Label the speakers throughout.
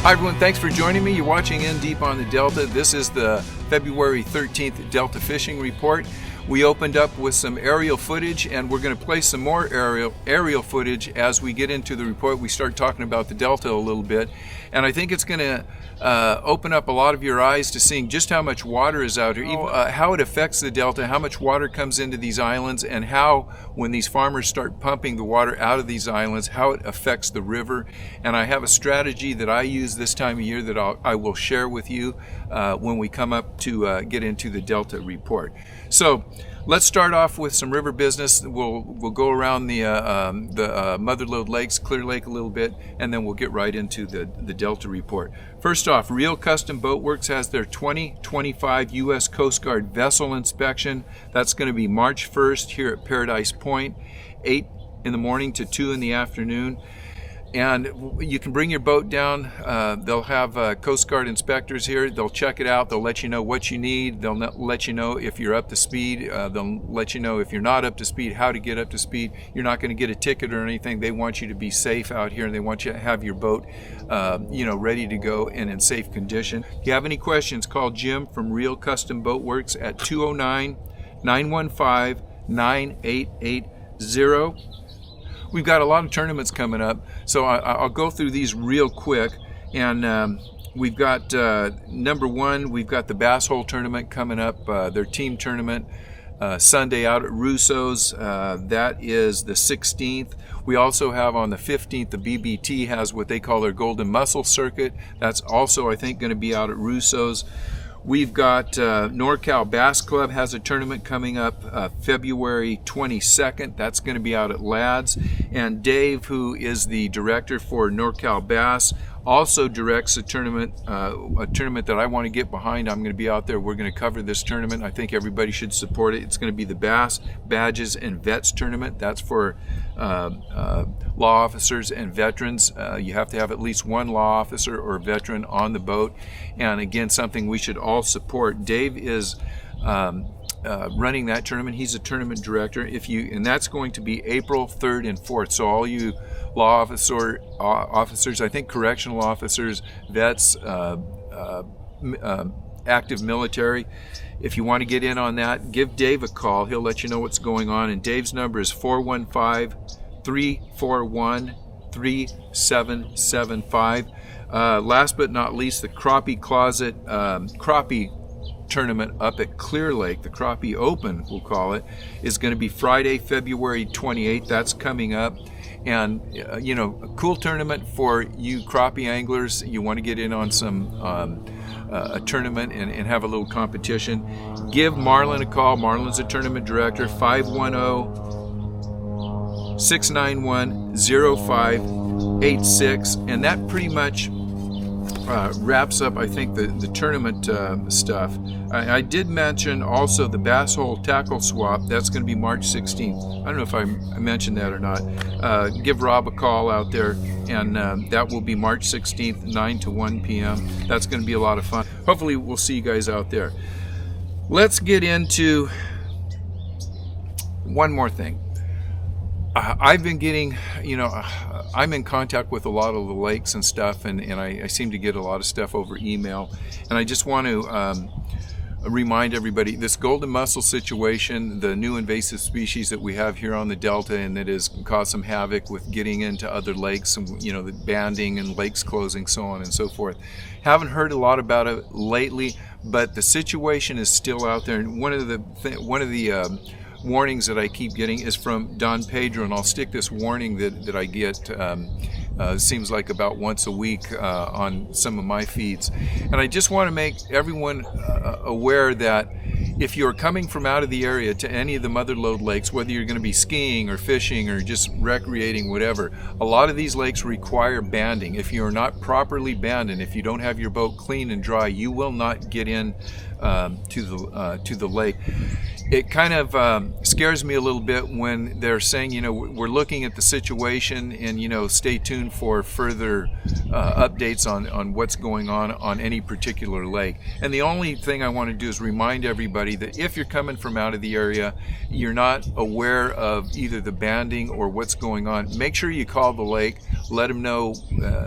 Speaker 1: Hi everyone, thanks for joining me. You're watching In Deep on the Delta. This is the February 13th Delta Fishing Report. We opened up with some aerial footage, and we're going to play some more aerial footage as we get into the report. We start talking about the Delta a little bit, and I think it's going to open up a lot of your eyes to seeing just how much water is out here, how it affects the Delta, how much water comes into these islands, and how when these farmers start pumping the water out of these islands, how it affects the river. And I have a strategy that I use this time of year that I will share with you when we come up to get into the Delta report. So let's start off with some river business. We'll go around the Motherload lakes, Clear Lake a little bit, and then we'll get right into the Delta report. First off, Real Custom Boat Works has their 2025 U.S. Coast Guard vessel inspection. That's going to be March 1st here at Paradise Point, 8 in the morning to 2 in the afternoon. And you can bring your boat down. They'll have Coast Guard inspectors here. They'll check it out. They'll let you know what you need. They'll let you know if you're up to speed. They'll let you know if you're not up to speed, how to get up to speed. You're not going to get a ticket or anything. They want you to be safe out here, and they want you to have your boat ready to go and in safe condition. If you have any questions, call Jim from Real Custom Boat Works at 209-915-9880. We've got a lot of tournaments coming up, so I'll go through these real quick. And we've got number one, we've got the Bass Hole tournament coming up, their team tournament, Sunday out at Russo's. That is the 16th. We also have on the 15th, the BBT has what they call their Golden Mussel Circuit. That's also, I think, going to be out at Russo's. We've got NorCal Bass Club has a tournament coming up February 22nd. That's going to be out at Ladd's. And Dave, who is the director for NorCal Bass, also directs a tournament that I want to get behind. I'm going to be out there. We're going to cover this tournament. I think everybody should support it. It's going to be the Bass, Badges, and Vets tournament. That's for law officers and veterans. You have to have at least one law officer or veteran on the boat. And again, something we should all support. Dave is running that tournament. He's a tournament director. And that's going to be April 3rd and 4th. So all you law officers, I think correctional officers, vets, active military, if you want to get in on that, give Dave a call. He'll let you know what's going on. And Dave's number is 415-341-3775. Last but not least, the Crappie Closet Crappie tournament up at Clear Lake, the Crappie Open, we'll call it, is going to be Friday, February 28th. That's coming up. And, a cool tournament for you crappie anglers. You want to get in on some a tournament and have a little competition. Give Marlon a call. Marlon's a tournament director, 510-691-0586. And that pretty much wraps up, I think, the tournament stuff. I did mention also the Bass Hole Tackle Swap. That's going to be March 16th. I don't know if I mentioned that or not. Give Rob a call out there, and that will be March 16th, 9 to 1 p.m. That's going to be a lot of fun. Hopefully we'll see you guys out there. Let's get into one more thing. I've been getting, I'm in contact with a lot of the lakes and stuff, and I seem to get a lot of stuff over email. And I just want to remind everybody, this golden mussel situation, the new invasive species that we have here on the Delta, and that has caused some havoc with getting into other lakes, and the banding and lakes closing, so on and so forth. Haven't heard a lot about it lately, but the situation is still out there. And one of the warnings that I keep getting is from Don Pedro, and I'll stick this warning that I get seems like about once a week on some of my feeds. And I just want to make everyone aware that if you're coming from out of the area to any of the Motherload lakes, whether you're going to be skiing or fishing or just recreating, whatever, a lot of these lakes require banding. If you're not properly banded, if you don't have your boat clean and dry, you will not get in to the lake. It kind of scares me a little bit when they're saying, we're looking at the situation, and stay tuned for further updates on what's going on any particular lake. And the only thing I want to do is remind everybody that if you're coming from out of the area, you're not aware of either the banding or what's going on, make sure you call the lake. let them know,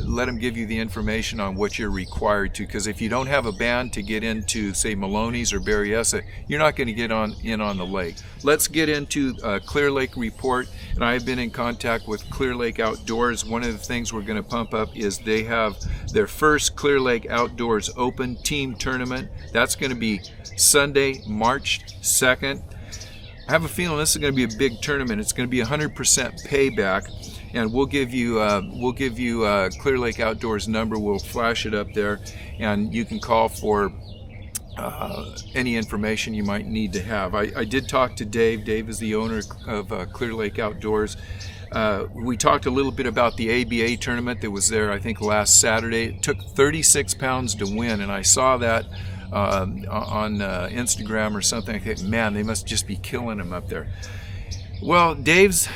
Speaker 1: let them give you the information on what you're required to, because if you don't have a band to get into, say, Maloney's or Berryessa, you're not going to get in on the lake. Let's get into Clear Lake report, and I've been in contact with Clear Lake Outdoors. One of the things we're going to pump up is they have their first Clear Lake Outdoors Open Team Tournament. That's going to be Sunday, March 2nd. I have a feeling this is going to be a big tournament. It's going to be 100% payback, and we'll give you Clear Lake Outdoors number. We'll flash it up there, and you can call for any information you might need to have. I did talk to Dave. Dave is the owner of Clear Lake Outdoors. We talked a little bit about the ABA tournament that was there, I think, last Saturday. It took 36 pounds to win, and I saw that on Instagram or something. I think, man, they must just be killing them up there. Well, Dave's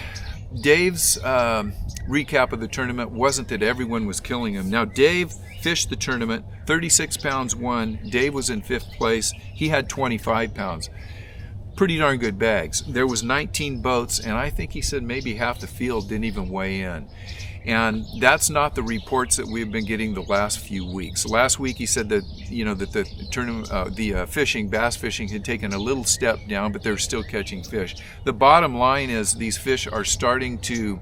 Speaker 1: recap of the tournament wasn't that everyone was killing him. Now, Dave fished the tournament, 36 pounds won. Dave was in 5th place. He had 25 pounds. Pretty darn good bags. There was 19 boats, and I think he said maybe half the field didn't even weigh in. And that's not the reports that we've been getting the last few weeks. Last week he said that that the tournament, bass fishing had taken a little step down, but they're still catching fish. The bottom line is these fish are starting to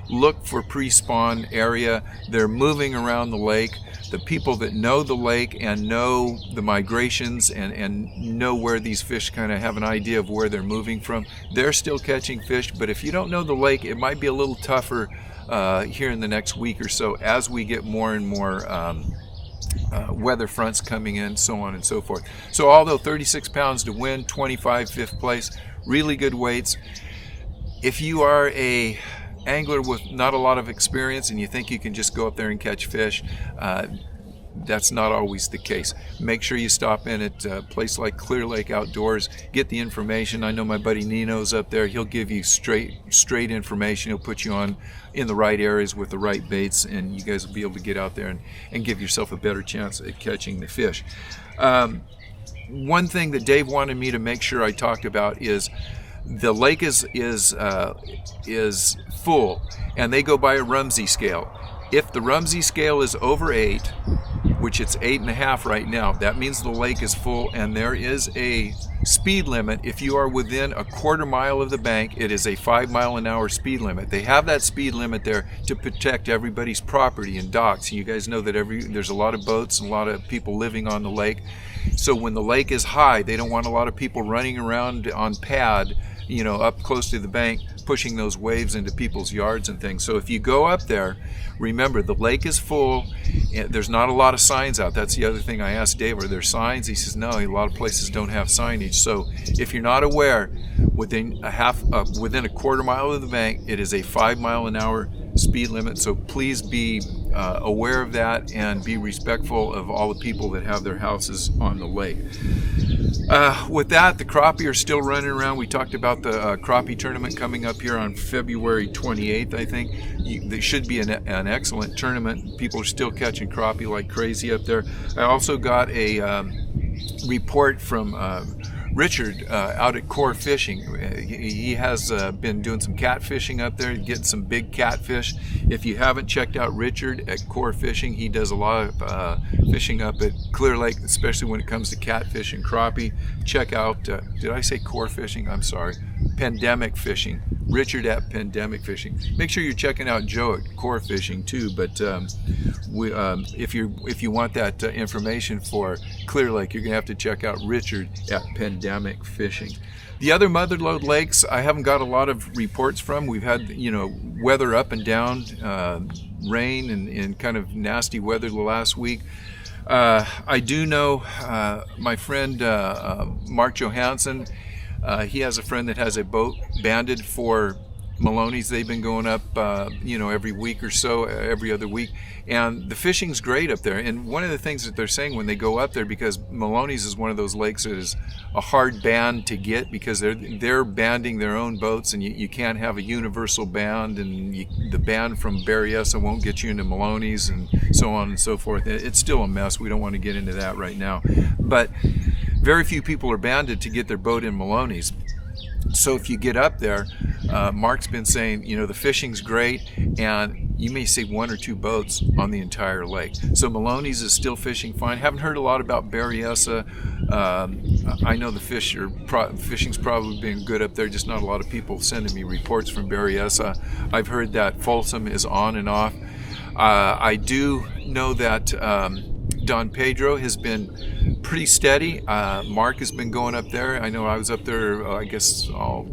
Speaker 1: look for pre-spawn area. They're moving around the lake. The people that know the lake and know the migrations and know where these fish kind of have an idea of where they're moving from, they're still catching fish. But if you don't know the lake, it might be a little tougher here in the next week or so as we get more and more weather fronts coming in, so on and so forth. So although 36 pounds to win, 25 5th place, really good weights. If you are a angler with not a lot of experience and you think you can just go up there and catch fish, that's not always the case. Make sure you stop in at a place like Clear Lake Outdoors, get the information. I know my buddy Nino's up there. He'll give you straight information. He'll put you on in the right areas with the right baits, and you guys will be able to get out there and give yourself a better chance at catching the fish. One thing that Dave wanted me to make sure I talked about is the lake is full, and they go by a Rumsey scale. If the Rumsey scale is over 8, which it's 8.5 right now, that means the lake is full, and there is a speed limit. If you are within a quarter mile of the bank, it is a 5-mile-an-hour speed limit. They have that speed limit there to protect everybody's property and docks. You guys know that there's a lot of boats and a lot of people living on the lake. So when the lake is high, they don't want a lot of people running around on pad, up close to the bank, pushing those waves into people's yards and things. So if you go up there, remember the lake is full, and there's not a lot of signs out. That's the other thing I asked Dave, are there signs? He says no, a lot of places don't have signage. So if you're not aware, within a quarter mile of the bank, it is a 5-mile-an-hour speed limit. So please be aware of that and be respectful of all the people that have their houses on the lake. With that, the crappie are still running around. We talked about the crappie tournament coming up here on February 28th, I think. There should be an excellent tournament. People are still catching crappie like crazy up there. I also got a report from Richard out at Core Fishing. He has been doing some catfishing up there, getting some big catfish. If you haven't checked out Richard at Core Fishing, he does a lot of fishing up at Clear Lake, especially when it comes to catfish and crappie. Check out, did I say Core Fishing? I'm sorry. Pandemic Fishing. Richard at Pandemic Fishing. Make sure you're checking out Joe at Core Fishing too. But if you want that information for Clear Lake, you're gonna have to check out Richard at Pandemic Fishing. The other Motherload lakes, I haven't got a lot of reports from. We've had weather up and down, rain and kind of nasty weather the last week. I do know my friend Mark Johansson. He has a friend that has a boat banded for Maloney's. They've been going up, every week or so, every other week, and the fishing's great up there. And one of the things that they're saying when they go up there, because Maloney's is one of those lakes that is a hard band to get, because they're banding their own boats, and you can't have a universal band, and the band from Berryessa won't get you into Maloney's, and so on and so forth. It's still a mess. We don't want to get into that right now, but very few people are banded to get their boat in Maloney's. So if you get up there, Mark's been saying, the fishing's great, and you may see 1 or 2 boats on the entire lake. So Maloney's is still fishing fine. Haven't heard a lot about Berryessa. I know the fishing's probably been good up there, just not a lot of people sending me reports from Berryessa. I've heard that Folsom is on and off. I do know that Don Pedro has been pretty steady. Mark has been going up there. I know I was up there, I guess,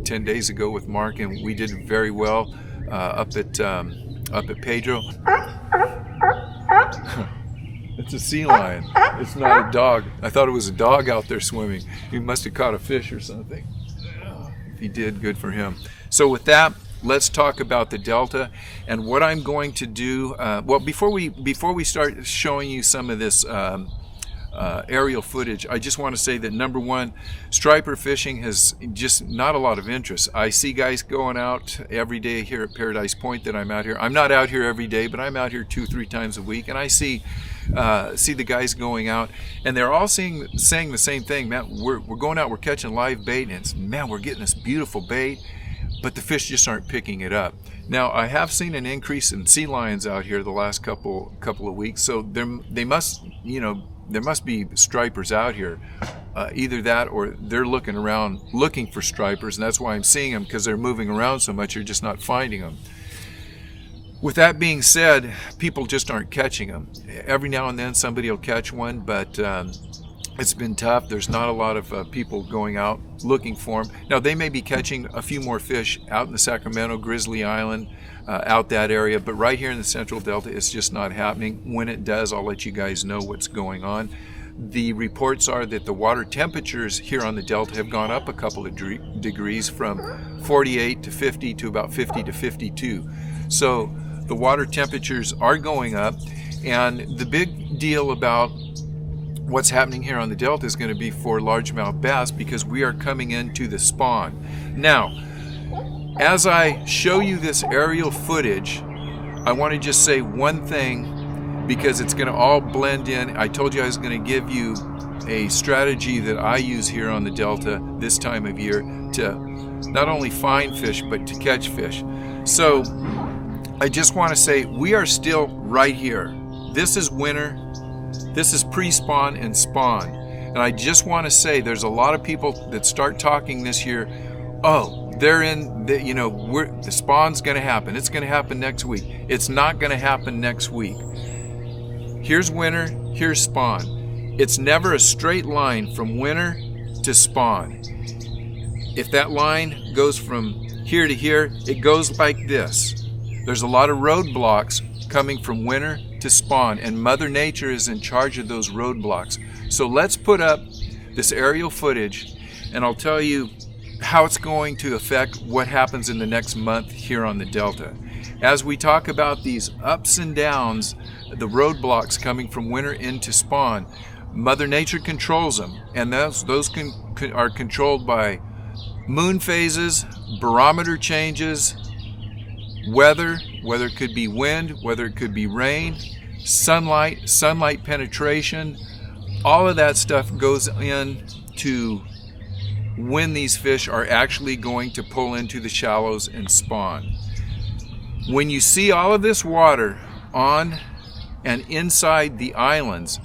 Speaker 1: 10 days ago with Mark, and we did very well up at Pedro. It's a sea lion. It's not a dog. I thought it was a dog out there swimming. He must have caught a fish or something. If he did, good for him. So with that, let's talk about the Delta and what I'm going to do. Well, before we start showing you some of this aerial footage, I just want to say that number one, striper fishing has just not a lot of interest. I see guys going out every day here at Paradise Point that I'm out here. I'm not out here every day, but I'm out here 2-3 times a week, and I see the guys going out, and they're all saying the same thing. Man, we're going out, we're catching live bait, and it's, man, we're getting this beautiful bait, but the fish just aren't picking it up. Now, I have seen an increase in sea lions out here the last couple of weeks, so there must be stripers out here. Either that or they're looking around looking for stripers, and that's why I'm seeing them, because they're moving around so much, you're just not finding them. With that being said, people just aren't catching them. Every now and then somebody will catch one, but it's been tough. There's not a lot of people going out looking for them. Now, they may be catching a few more fish out in the Sacramento, Grizzly Island, out that area, but right here in the Central Delta, it's just not happening. When it does, I'll let you guys know what's going on. The reports are that the water temperatures here on the Delta have gone up a couple of degrees, from 48 to 50 to about 50 to 52. So the water temperatures are going up, and the big deal about what's happening here on the Delta is going to be for largemouth bass, because we are coming into the spawn. Now, as I show you this aerial footage, I want to just say one thing, because it's going to all blend in. I told you I was going to give you a strategy that I use here on the Delta this time of year to not only find fish, but to catch fish. So I just want to say we are still right here. This is winter. This is pre-spawn and spawn. And I just want to say there's a lot of people that start talking this year, oh, they're in, the spawn's going to happen. It's going to happen next week. It's not going to happen next week. Here's winter, here's spawn. It's never a straight line from winter to spawn. If that line goes from here to here, it goes like this. There's a lot of roadblocks coming from winter to spawn, and Mother Nature is in charge of those roadblocks. So let's put up this aerial footage, and I'll tell you how it's going to affect what happens in the next month here on the Delta. As we talk about these ups and downs, the roadblocks coming from winter into spawn, Mother Nature controls them, and those are controlled by moon phases, barometer changes, weather, whether it could be wind, whether it could be rain, sunlight penetration. All of that stuff goes into when these fish are actually going to pull into the shallows and spawn. When you see all of this water on and inside the islands,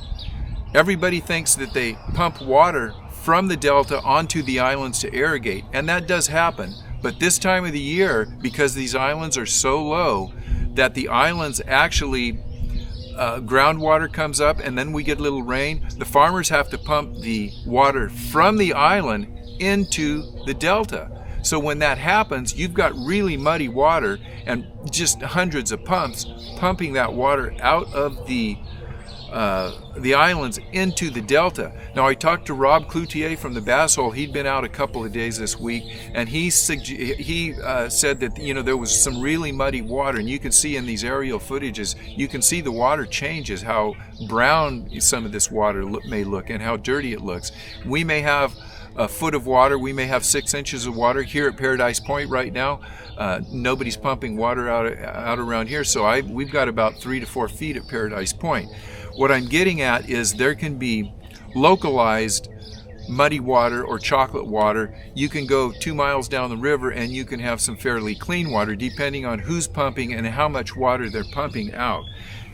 Speaker 1: everybody thinks that they pump water from the Delta onto the islands to irrigate, and that does happen. But this time of the year, because these islands are so low, that the islands actually, groundwater comes up and then we get a little rain, the farmers have to pump the water from the island into the Delta. So when that happens, you've got really muddy water and just hundreds of pumps pumping that water out of the islands into the Delta. Now, I talked to Rob Cloutier from the Bass Hole. He'd been out a couple of days this week, and he said that there was some really muddy water, and you can see in these aerial footages, you can see the water changes, how brown some of this water may look and how dirty it looks. We may have a foot of water, we may have 6 inches of water here at Paradise Point right now. Nobody's pumping water out around here, so we've got about 3 to 4 feet at Paradise Point. What I'm getting at is there can be localized muddy water or chocolate water. You can go 2 miles down the river and you can have some fairly clean water, depending on who's pumping and how much water they're pumping out.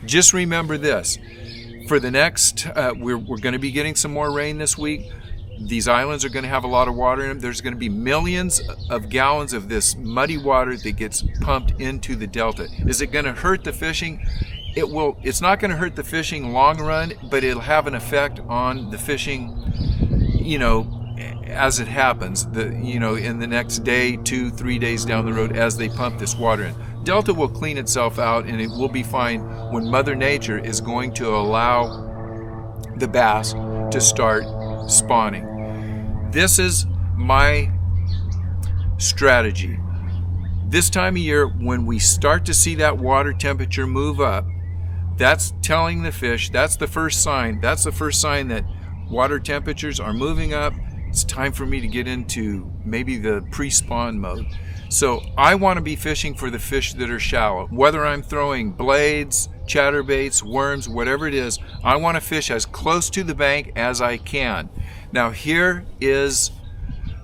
Speaker 1: Just remember this. For the next, we're going to be getting some more rain this week. These islands are going to have a lot of water in them. There's going to be millions of gallons of this muddy water that gets pumped into the delta. Is it going to hurt the fishing? It will. It's not going to hurt the fishing long run, but it'll have an effect on the fishing, as it happens, in the next day, 2-3 days down the road as they pump this water in. Delta will clean itself out and it will be fine when Mother Nature is going to allow the bass to start spawning. This is my strategy. This time of year, when we start to see that water temperature move up, that's telling the fish, that's the first sign that water temperatures are moving up. It's time for me to get into maybe the pre-spawn mode. So I want to be fishing for the fish that are shallow. Whether I'm throwing blades, chatterbaits, worms, whatever it is, I want to fish as close to the bank as I can. Now here is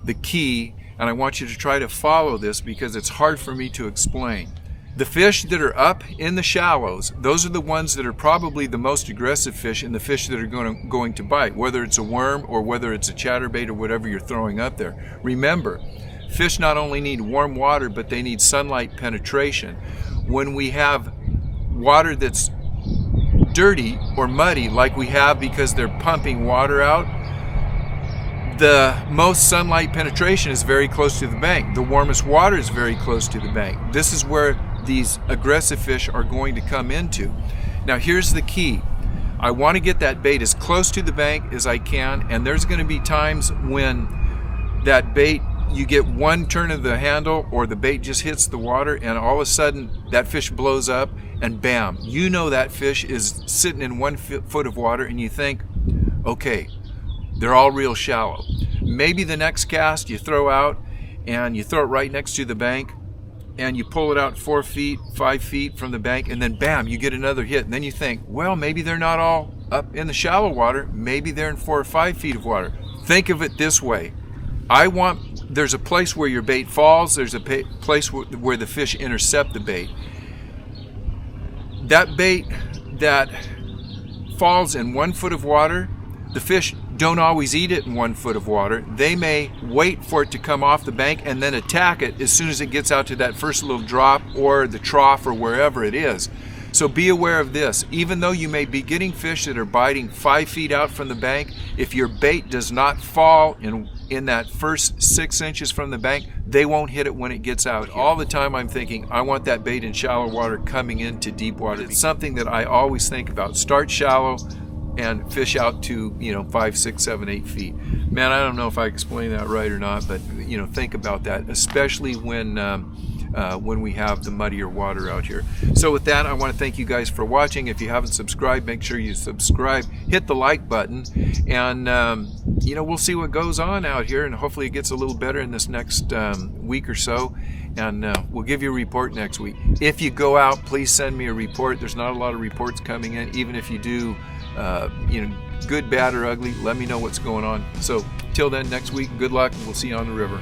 Speaker 1: the key, and I want you to try to follow this because it's hard for me to explain. The fish that are up in the shallows, those are the ones that are probably the most aggressive fish and the fish that are going to bite, whether it's a worm or whether it's a chatterbait or whatever you're throwing up there. Remember, fish not only need warm water, but they need sunlight penetration. When we have water that's dirty or muddy, like we have because they're pumping water out, the most sunlight penetration is very close to the bank. The warmest water is very close to the bank. This is where these aggressive fish are going to come into. Now here's the key. I want to get that bait as close to the bank as I can, and there's going to be times when that bait, you get one turn of the handle or the bait just hits the water and all of a sudden that fish blows up and bam, you know that fish is sitting in 1 foot of water and you think, okay, they're all real shallow. Maybe the next cast you throw out and you throw it right next to the bank and you pull it out 4 feet, 5 feet from the bank, and then bam, you get another hit. And then you think, well, maybe they're not all up in the shallow water. Maybe they're in 4 or 5 feet of water. Think of it this way. There's a place where your bait falls. There's a place where the fish intercept the bait. That bait that falls in 1 foot of water, the fish don't always eat it in 1 foot of water. They may wait for it to come off the bank and then attack it as soon as it gets out to that first little drop or the trough or wherever it is. So be aware of this. Even though you may be getting fish that are biting 5 feet out from the bank, if your bait does not fall in that first 6 inches from the bank, they won't hit it when it gets out. All the time I'm thinking, I want that bait in shallow water coming into deep water. It's something that I always think about. Start shallow and fish out to 5, 6, 7, 8 feet. Man, I don't know if I explained that right or not, but think about that, especially when we have the muddier water out here. So with that, I want to thank you guys for watching. If you haven't subscribed, make sure you subscribe, hit the like button, and we'll see what goes on out here, and hopefully it gets a little better in this next week or so, and we'll give you a report next week. If you go out, please send me a report. There's not a lot of reports coming in. Even if you do, good, bad, or ugly, let me know what's going on. So till then, next week, good luck, and we'll see you on the river.